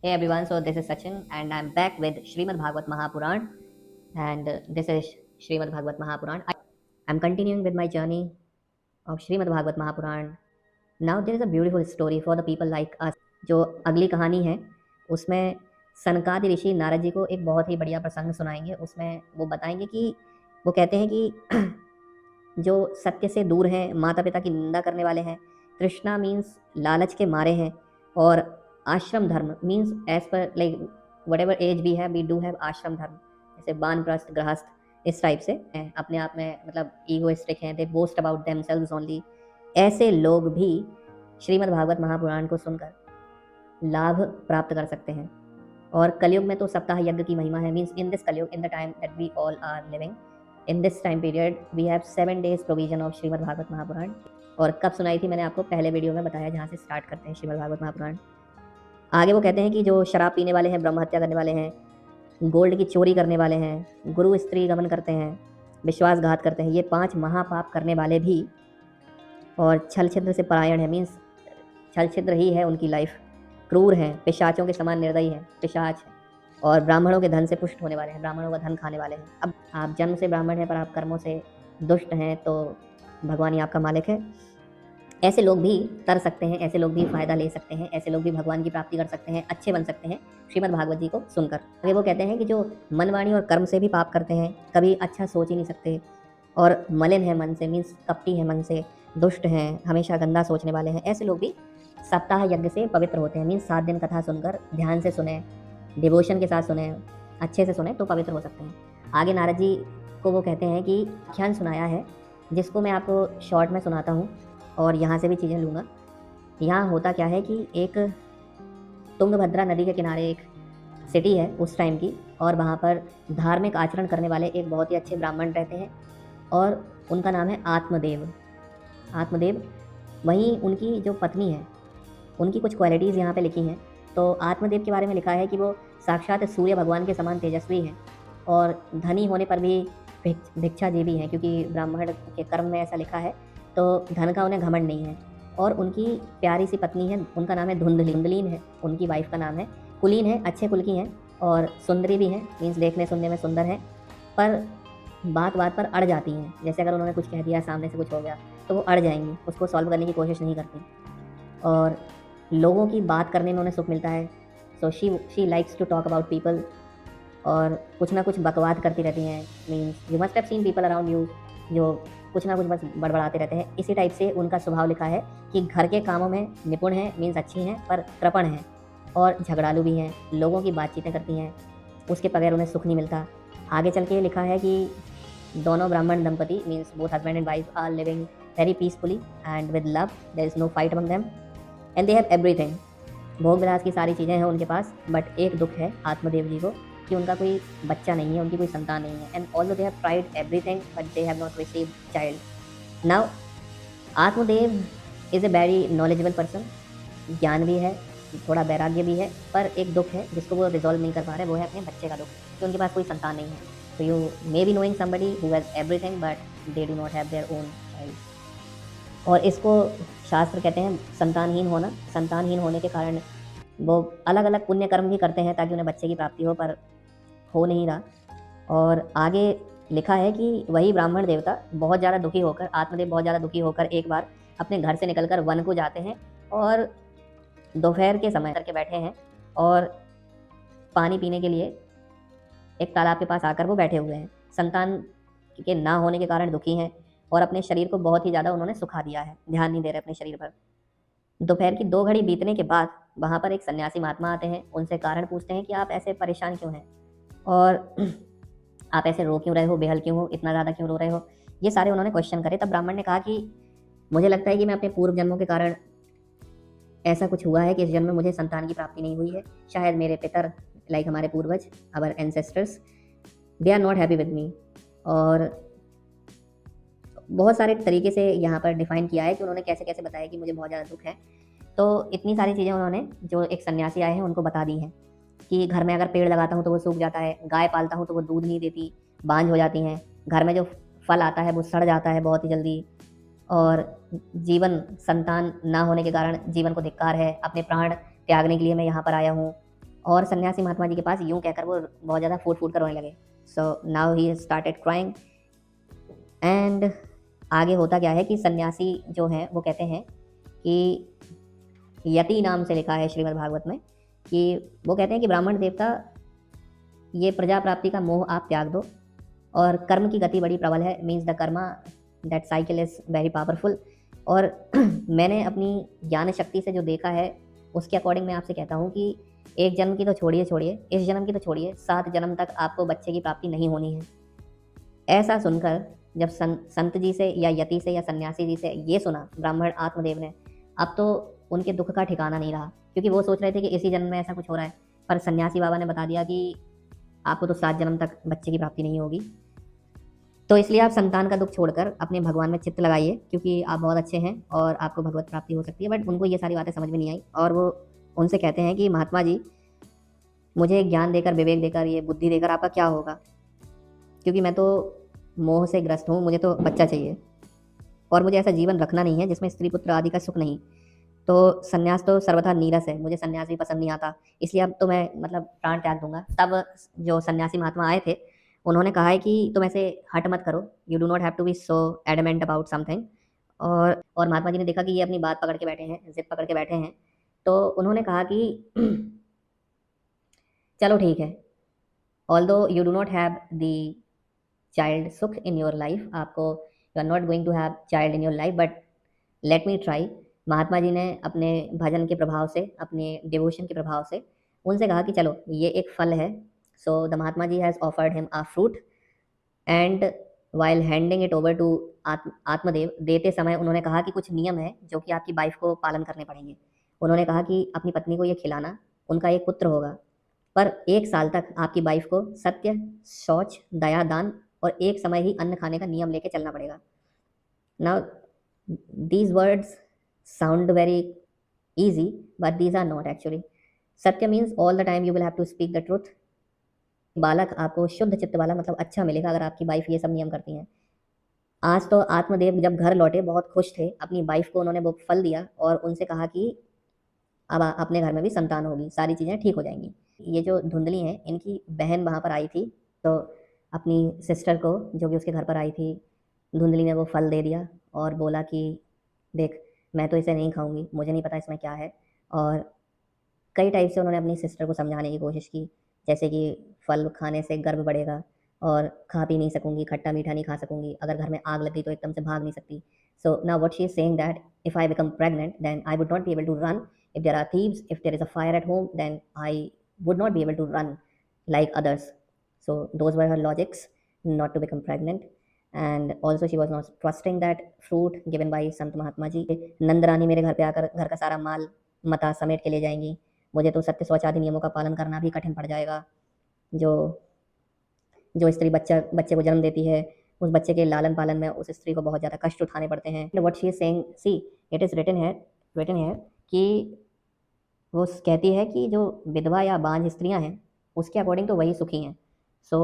Hey everyone, so this is Sachin and I'm back with Srimad Bhagavat Mahapuran and this is Srimad Bhagavat Mahapuran. I'm continuing with my journey of Srimad Bhagavat Mahapuran. Now there is a beautiful story for the people like us. जो अगली कहानी है उसमें सनकादि ऋषि नारद जी को एक बहुत ही बढ़िया प्रसंग सुनाएंगे। उसमें वो बताएंगे कि वो कहते हैं कि जो सत्य से दूर हैं, माता पिता की निंदा करने वाले हैं, तृष्णा मीन्स लालच के मारे हैं, और ashram dharma means as per like whatever as we have we do have ashram dharma, जैसे वानप्रस्थ गृहस्थ इस टाइप से हैं, अपने आप में मतलब ईगोइस्टिक हैं, दे बोस्ट अबाउट देमसेल्व्स ओनली। ऐसे लोग भी श्रीमद् भागवत महापुराण को सुनकर लाभ प्राप्त कर सकते हैं। और कलयुग में तो सप्ताह यज्ञ की महिमा है, means in this Kalyug, in the time that we all are living in this time period we have 7 days provision of Shrimad Bhagwat Mahapuran. और कब सुनाई थी मैंने आपको पहले वीडियो में बताया, जहाँ से स्टार्ट करते हैं श्रीमद् भागवत महापुराण। आगे वो कहते हैं कि जो शराब पीने वाले हैं, ब्रह्म हत्या करने वाले हैं, गोल्ड की चोरी करने वाले हैं, गुरु स्त्री गमन करते हैं, विश्वासघात करते हैं, ये 5 महापाप करने वाले भी, और छल छिद्र से परायण है, मीन्स छल छिद्र ही है उनकी लाइफ, क्रूर हैं, पिशाचों के समान निर्दयी हैं, पिशाच हैं, और ब्राह्मणों के धन से पुष्ट होने वाले हैं, ब्राह्मणों का धन खाने वाले हैं। अब आप जन्म से ब्राह्मण हैं पर आप कर्मों से दुष्ट हैं, तो भगवान ही आपका मालिक है। ऐसे लोग भी तर सकते हैं, ऐसे लोग भी फ़ायदा ले सकते हैं, ऐसे लोग भी भगवान की प्राप्ति कर सकते हैं, अच्छे बन सकते हैं श्रीमद् भागवत जी को सुनकर। आगे वो कहते हैं कि जो मन, वाणी और कर्म से भी पाप करते हैं, कभी अच्छा सोच ही नहीं सकते, और मलिन है मन से, मीन्स कपटी है मन से, दुष्ट हैं, हमेशा गंदा सोचने वाले हैं, ऐसे लोग भी सप्ताह यज्ञ से पवित्र होते हैं। मीन्स 7 दिन कथा सुनकर ध्यान से सुने, डिवोशन के साथ सुने, अच्छे से सुने तो पवित्र हो सकते हैं। आगे नारद जी को वो कहते हैं कि आख्यान सुनाया है, जिसको मैं आपको शॉर्ट में सुनाता हूँ और यहाँ से भी चीज़ें लूँगा। यहाँ होता क्या है कि एक तुंगभद्रा नदी के किनारे एक सिटी है उस टाइम की, और वहाँ पर धार्मिक आचरण करने वाले एक बहुत ही अच्छे ब्राह्मण रहते हैं, और उनका नाम है आत्मदेव। आत्मदेव, वहीं उनकी जो पत्नी है, उनकी कुछ क्वालिटीज़ यहाँ पे लिखी हैं। तो आत्मदेव के बारे में लिखा है कि वो साक्षात सूर्य भगवान के समान तेजस्वी हैं, और धनी होने पर भी भिक्षाजीवी हैं, क्योंकि ब्राह्मण के कर्म में ऐसा लिखा है, तो धन का उन्हें घमंड नहीं है। और उनकी प्यारी सी पत्नी है, उनका नाम है धुंधलीन है, उनकी वाइफ का नाम है। कुलीन है, अच्छे कुल की हैं, और सुंदरी भी हैं, मीन्स देखने सुनने में सुंदर हैं, पर बात बात पर अड़ जाती हैं। जैसे अगर उन्होंने कुछ कह दिया, सामने से कुछ हो गया, तो वो अड़ जाएंगी, उसको सॉल्व करने की कोशिश नहीं करती, और लोगों की बात करने में उन्हें सुख मिलता है। So she likes to talk about people, और कुछ ना कुछ बकवाद करती रहती हैं। Means you must have seen people around you जो कुछ ना कुछ बस बड़बड़ाते रहते हैं। इसी टाइप से उनका स्वभाव लिखा है कि घर के कामों में निपुण हैं, मीन्स अच्छी हैं, पर कृपण हैं, और झगड़ालू भी हैं, लोगों की बातचीतें करती हैं, उसके बगैर उन्हें सुख नहीं मिलता। आगे चल के लिखा है कि दोनों ब्राह्मण दंपति, means both husband and wife, are living very peacefully and with love, there is no fight among them, and they have everything. भोग विलास की सारी चीज़ें हैं उनके पास, बट एक दुख है आत्मदेव जी को कि उनका कोई बच्चा नहीं है, उनकी कोई संतान नहीं है। And although they have tried everything but they have not received child. Now Atmadev is a very knowledgeable person, ज्ञान भी है, थोड़ा वैराग्य भी है, पर एक दुख है जिसको वो रिजॉल्व नहीं कर पा रहे, वो है अपने बच्चे का दुख, कि उनके पास कोई संतान नहीं है। तो you may be knowing somebody who has everything but they do not have their own child. और इसको शास्त्र कहते हैं संतानहीन होना। संतानहीन होने के कारण वो अलग अलग पुण्य कर्म भी करते हैं ताकि उन्हें बच्चे की प्राप्ति हो, पर हो नहीं रहा। और आगे लिखा है कि वही ब्राह्मण देवता बहुत ज़्यादा दुखी होकर, आत्मदेव बहुत ज़्यादा दुखी होकर एक बार अपने घर से निकलकर वन को जाते हैं, और दोपहर के समय करके बैठे हैं, और पानी पीने के लिए एक तालाब के पास आकर वो बैठे हुए हैं। संतान के ना होने के कारण दुखी हैं, और अपने शरीर को बहुत ही ज़्यादा उन्होंने सुखा दिया है, ध्यान नहीं दे रहे अपने शरीर पर। दोपहर की 2 घड़ी बीतने के बाद वहाँ पर एक सन्यासी महात्मा आते हैं, उनसे कारण पूछते हैं कि आप ऐसे परेशान क्यों हैं, और आप ऐसे रो क्यों रहे हो, बेहल क्यों हो, इतना ज़्यादा क्यों रो रहे हो, ये सारे उन्होंने क्वेश्चन करे। तब ब्राह्मण ने कहा कि मुझे लगता है कि मैं अपने पूर्व जन्मों के कारण ऐसा कुछ हुआ है कि इस जन्म में मुझे संतान की प्राप्ति नहीं हुई है। शायद मेरे पितर, लाइक हमारे पूर्वज, our ancestors, they are not happy with me. और बहुत सारे तरीके से यहाँ पर डिफाइन किया है कि उन्होंने कैसे कैसे बताया कि मुझे बहुत ज़्यादा दुख है। तो इतनी सारी चीज़ें उन्होंने, जो एक सन्यासी आए हैं, उनको बता दी हैं कि घर में अगर पेड़ लगाता हूँ तो वो सूख जाता है, गाय पालता हूँ तो वो दूध नहीं देती, बांझ हो जाती हैं, घर में जो फल आता है वो सड़ जाता है बहुत ही जल्दी, और जीवन, संतान ना होने के कारण जीवन को धिक्कार है, अपने प्राण त्यागने के लिए मैं यहाँ पर आया हूँ। और सन्यासी महात्मा जी के पास यूं कहकर वो बहुत ज़्यादा फूट फूट कर रोने लगे। So now he started crying. And आगे होता क्या है कि सन्यासी जो हैं वो कहते हैं कि यति नाम से लिखा है श्रीमद् भागवत में कि वो कहते हैं कि ब्राह्मण देवता, ये प्रजा प्राप्ति का मोह आप त्याग दो और कर्म की गति बड़ी प्रबल है, means the Karma that cycle is very powerful. और मैंने अपनी ज्ञान शक्ति से जो देखा है उसके अकॉर्डिंग मैं आपसे कहता हूँ कि एक जन्म की तो छोड़िए छोड़िए, इस जन्म की तो छोड़िए, 7 जन्म तक आपको बच्चे की प्राप्ति नहीं होनी है। ऐसा सुनकर जब संत जी से या यति से या सन्यासी जी से ये सुना ब्राह्मण आत्मदेव ने, अब तो उनके दुख का ठिकाना नहीं रहा, क्योंकि वो सोच रहे थे कि इसी जन्म में ऐसा कुछ हो रहा है, पर सन्यासी बाबा ने बता दिया कि आपको तो 7 जन्म तक बच्चे की प्राप्ति नहीं होगी। तो इसलिए आप संतान का दुख छोड़कर अपने भगवान में चित्त लगाइए, क्योंकि आप बहुत अच्छे हैं और आपको भगवत प्राप्ति हो सकती है। बट उनको ये सारी बातें समझ में नहीं आई और वो उनसे कहते हैं कि महात्मा जी, मुझे ज्ञान देकर, विवेक देकर, ये बुद्धि देकर आपका क्या होगा, क्योंकि मैं तो मोह से ग्रस्त हूँ, मुझे तो बच्चा चाहिए और मुझे ऐसा जीवन रखना नहीं है जिसमें स्त्री पुत्र आदि का सुख नहीं। तो संन्यास तो सर्वथा नीरस है, मुझे संन्यास भी पसंद नहीं आता, इसलिए अब तो मैं मतलब प्राण त्याग दूंगा। तब जो सन्यासी महात्मा आए थे उन्होंने कहा है कि तुम ऐसे हट मत करो, you do not have to be so adamant about something. और महात्मा जी ने देखा कि ये अपनी बात पकड़ के बैठे हैं, जिद पकड़ के बैठे हैं, तो उन्होंने कहा कि चलो ठीक है, although you do not have the child सुख इन योर लाइफ, आपको you are not going to have child in your life, but let me try. Mahatma ji ने अपने भजन के प्रभाव से, अपने डिवोशन के प्रभाव से उनसे कहा कि चलो ये एक फल है। So the Mahatma ji has offered him a fruit and while handing it over to Atmadev, देते समय उन्होंने कहा कि कुछ नियम है जो कि आपकी वाइफ को पालन करने पड़ेंगे। उन्होंने कहा कि अपनी पत्नी को ये खिलाना, उनका एक पुत्र होगा, पर 1 साल तक आपकी वाइफ को सत्य, शौच, दया, दान और एक समय ही अन्न खाने का नियम लेके चलना पड़ेगा। Now these words sound very easy, but these are not actually. सत्य means all the time you will have to speak the truth. बालक आपको शुद्ध चित्त वाला, मतलब अच्छा मिलेगा अगर आपकी वाइफ ये सब नियम करती हैं। आज तो आत्मदेव जब घर लौटे बहुत खुश थे, अपनी वाइफ को उन्होंने वो फल दिया और उनसे कहा कि अब अपने घर में भी संतान होगी, सारी चीज़ें ठीक हो जाएंगी। ये जो धुंधली हैं, इनकी बहन वहाँ पर आई थी, तो अपनी सिस्टर को जो कि उसके घर पर आई थी, धुंधली ने वो फल दे दिया और बोला कि देख, मैं तो इसे नहीं खाऊंगी, मुझे नहीं पता इसमें क्या है। और कई टाइप से उन्होंने अपनी सिस्टर को समझाने की कोशिश की, जैसे कि फल खाने से गर्भ बढ़ेगा और खा पी नहीं सकूंगी, खट्टा मीठा नहीं खा सकूंगी, अगर घर में आग लगी तो एकदम से भाग नहीं सकती। So now what she is saying that if I become pregnant then I would not be able to run, if there are thieves, if there is a fire at home, then I would not be able to run like others. So those were her logics not to become pregnant. And also she was not trusting that fruit given by संत महात्मा जी। नंद रानी मेरे घर पे आकर घर का सारा माल मता समेट के ले जाएंगी, मुझे तो सत्य शौच आदि नियमों का पालन करना भी कठिन पड़ जाएगा। जो जो स्त्री बच्चे को जन्म देती है, उस बच्चे के लालन पालन में उस स्त्री को बहुत ज़्यादा कष्ट उठाने पड़ते हैं। What she is saying, see it is written है कि वो कहती है कि जो विधवा या बांझ स्त्रियां हैं उसके अकॉर्डिंग तो वही सुखी हैं। सो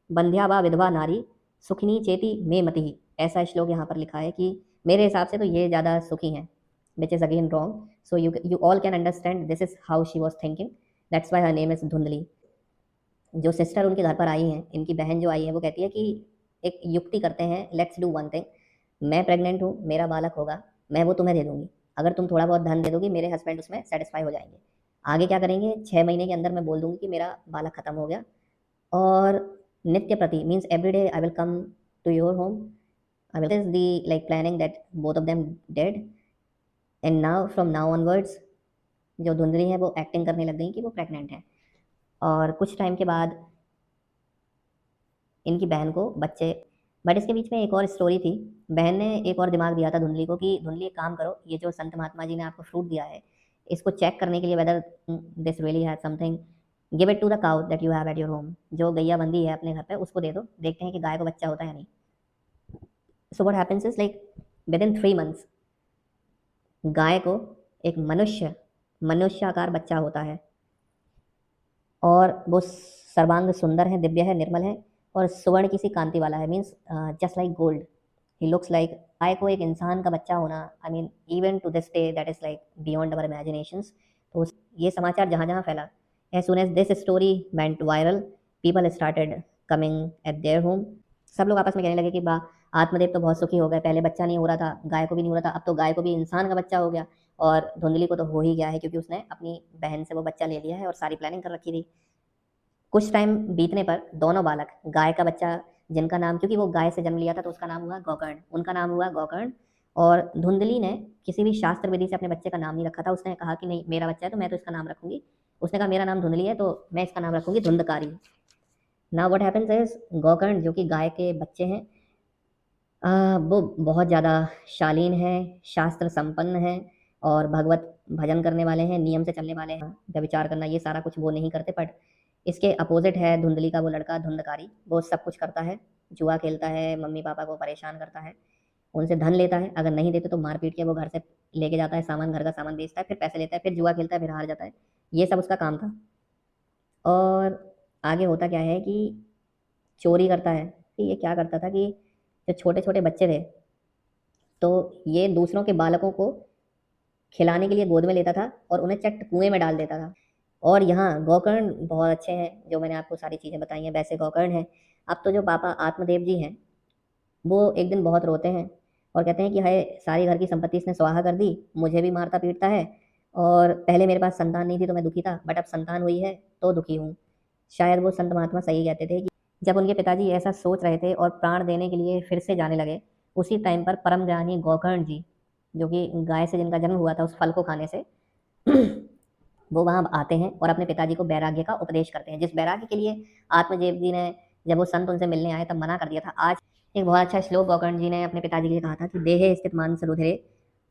बंध्या व विधवा नारी सुखिनी चेती में मति, ऐसा श्लोक यहाँ पर लिखा है कि मेरे हिसाब से तो ये ज़्यादा सुखी हैं, which is again wrong. So you all can understand this is how she was thinking, that's why her name is धुंधली। जो सिस्टर उनके घर पर आई हैं, इनकी बहन जो आई है, वो कहती है कि एक युक्ति करते हैं, लेट्स डू वन थिंग, मैं प्रेग्नेंट हूँ, मेरा बालक होगा, मैं वो तुम्हें दे दूँगी, अगर तुम थोड़ा बहुत धन दे दोगी मेरे हस्बैंड उसमें सेटिस्फाई हो जाएंगे। आगे क्या करेंगे, 6 महीने के अंदर मैं बोल दूँगी कि मेरा बालक ख़त्म हो गया, और नित्य प्रति means every day I will come to your home, I will is the like planning that both of them dead. And now from now onwards जो धुंधली है वो एक्टिंग करने लग गई कि वो प्रेग्नेंट है। और कुछ टाइम के बाद इनकी बहन को बच्चे, बट इसके बीच में एक और स्टोरी थी। बहन ने एक और दिमाग दिया था धुंधली को कि धुंधली एक काम करो, ये जो संत महात्मा जी ने आपको फ्रूट दिया है इसको चेक करने के लिए whether this really has something, give it to the cow that you have at your home, जो गैया बंदी है अपने घर पे उसको दे दो, देखते हैं कि गाय को बच्चा होता है या नहीं। So what happens is like with in 3 months गाय को एक मनुष्याकार बच्चा होता है और वो सर्वांग सुंदर है, दिव्य है, निर्मल है और स्वर्ण की सी कांति वाला है, means just like gold he looks like. गाय को एक इंसान का बच्चा होना, I mean even to this day that is like beyond our imaginations. तो ये समाचार जहाँ जहाँ फैला As soon as this story went viral, people started coming at their home. सब लोग आपस में कहने लगे कि वाह, आत्मदेव तो बहुत सुखी हो गए, पहले बच्चा नहीं हो रहा था, गाय को भी नहीं हो रहा था, अब तो गाय को भी इंसान का बच्चा हो गया, और धुंधली को तो हो ही गया है क्योंकि उसने अपनी बहन से वो बच्चा ले लिया है और सारी प्लानिंग कर रखी थी। कुछ टाइम बीतने पर दोनों बालक, गाय का बच्चा जिनका नाम, क्योंकि वो गाय से जन्म लिया था तो उसका नाम हुआ गोकर्ण, उनका नाम हुआ गोकर्ण, और धुंधली ने किसी भी शास्त्र विधि से अपने बच्चे का नाम नहीं रखा था। उसने कहा कि नहीं, मेरा बच्चा है तो मैं तो इसका नाम रखूंगी। उसने कहा मेरा नाम धुंधली है तो मैं इसका नाम रखूंगी Dhundhukari. Now what happens is, Gokarna जो कि गाय के बच्चे हैं, वो बहुत ज़्यादा शालीन है, शास्त्र संपन्न है, और भगवत भजन करने वाले हैं, नियम से चलने वाले हैं। व्यभिचार करना ये सारा कुछ वो नहीं करते, बट इसके अपोजिट है धुंधली का वो लड़का धुंधकारी। वो सब कुछ करता है, जुआ खेलता है, मम्मी पापा को परेशान करता है, उनसे धन लेता है, अगर नहीं देते तो मार पीट के वो घर से लेके जाता है सामान, घर का सामान बेचता है, फिर पैसे लेता है, फिर जुआ खेलता है, फिर हार जाता है। ये सब उसका काम था। और आगे होता क्या है कि चोरी करता है। कि ये क्या करता था कि जो छोटे छोटे बच्चे थे तो ये दूसरों के बालकों को खिलाने के लिए गोद में लेता था और उन्हें चट कुएं में डाल देता था। और यहाँ गोकर्ण बहुत अच्छे हैं, जो मैंने आपको सारी चीज़ें बताई हैं वैसे गोकर्ण हैं। अब तो जो पापा आत्मदेव जी हैं वो एक दिन बहुत रोते हैं और कहते हैं कि हाय, सारी घर की संपत्ति इसने स्वाहा कर दी, मुझे भी मारता पीटता है, और पहले मेरे पास संतान नहीं थी तो मैं दुखी था, बट अब संतान हुई है तो दुखी हूँ। शायद वो संत महात्मा सही कहते थे कि जब उनके पिताजी ऐसा सोच रहे थे और प्राण देने के लिए फिर से जाने लगे, उसी टाइम पर परम ज्ञानी गोकर्ण जी, जो कि गाय से जिनका जन्म हुआ था उस फल को खाने से, वो वहाँ आते हैं और अपने पिताजी को वैराग्य का उपदेश करते हैं, जिस वैराग्य के लिए आत्मदेव जी ने, जब वो संत उनसे मिलने आए तब मना कर दिया था। आज एक बहुत अच्छा श्लोक गोकर्ण जी ने अपने पिताजी के लिए कहा था कि देहे स्थित मानस रुधिरे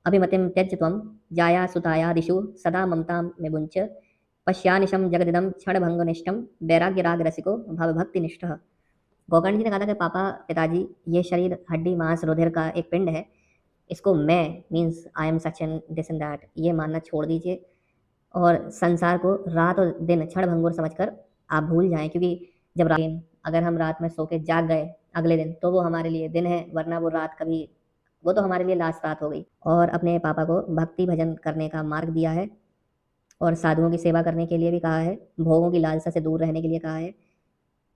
अभिमतिम त्यज त्वम जाया सुताया दिशु सदा ममता में बुंच पश्यानिशम जगदिदम क्षण भंगनिष्ठम वैराग्य राग रसिको भव भक्ति निष्ठ। गोकर्ण जी ने कहा था कि पापा, पिताजी, ये शरीर हड्डी मांस रुधिर का एक पिंड है, इसको मैं means I am such and this and that ये मानना छोड़ दीजिए, और संसार को रात और दिन क्षण भंगुर समझकर आप भूल जाएं, क्योंकि जब रात, अगर हम रात में सो के जाग गए अगले दिन तो वो हमारे लिए दिन है, वरना वो रात कभी, वो तो हमारे लिए लास्ट रात हो गई। और अपने पापा को भक्ति भजन करने का मार्ग दिया है और साधुओं की सेवा करने के लिए भी कहा है, भोगों की लालसा से दूर रहने के लिए कहा है।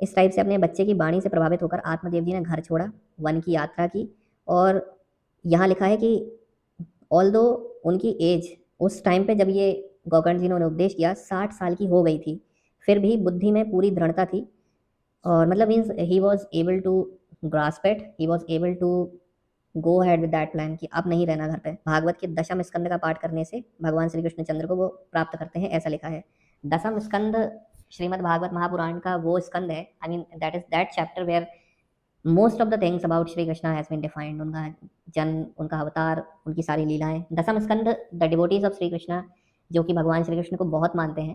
इस टाइप से अपने बच्चे की वाणी से प्रभावित होकर आत्मदेव जी ने घर छोड़ा, वन की यात्रा की, और यहाँ लिखा है कि ऑल्दो उनकी एज उस टाइम पे जब ये गोकर्ण जी ने उन्हें उपदेश किया 60 साल की हो गई थी, फिर भी बुद्धि में पूरी दृढ़ता थी, और मतलब means he was able to grasp it, he was able to go ahead with that plan कि अब नहीं रहना घर पे। भागवत के दशम स्कंद का पाठ करने से भगवान श्री कृष्ण चंद्र को वो प्राप्त करते हैं, ऐसा लिखा है। दशम स्कंद श्रीमद् भागवत महापुराण का वो स्कंद है, I mean that is that chapter where most of the things about Shri Krishna has been defined, उनका जन्म, उनका अवतार, उनकी सारी लीलाएं। दशम स्कंद the devotees of Shri Krishna, जो कि भगवान श्री कृष्ण को बहुत मानते हैं,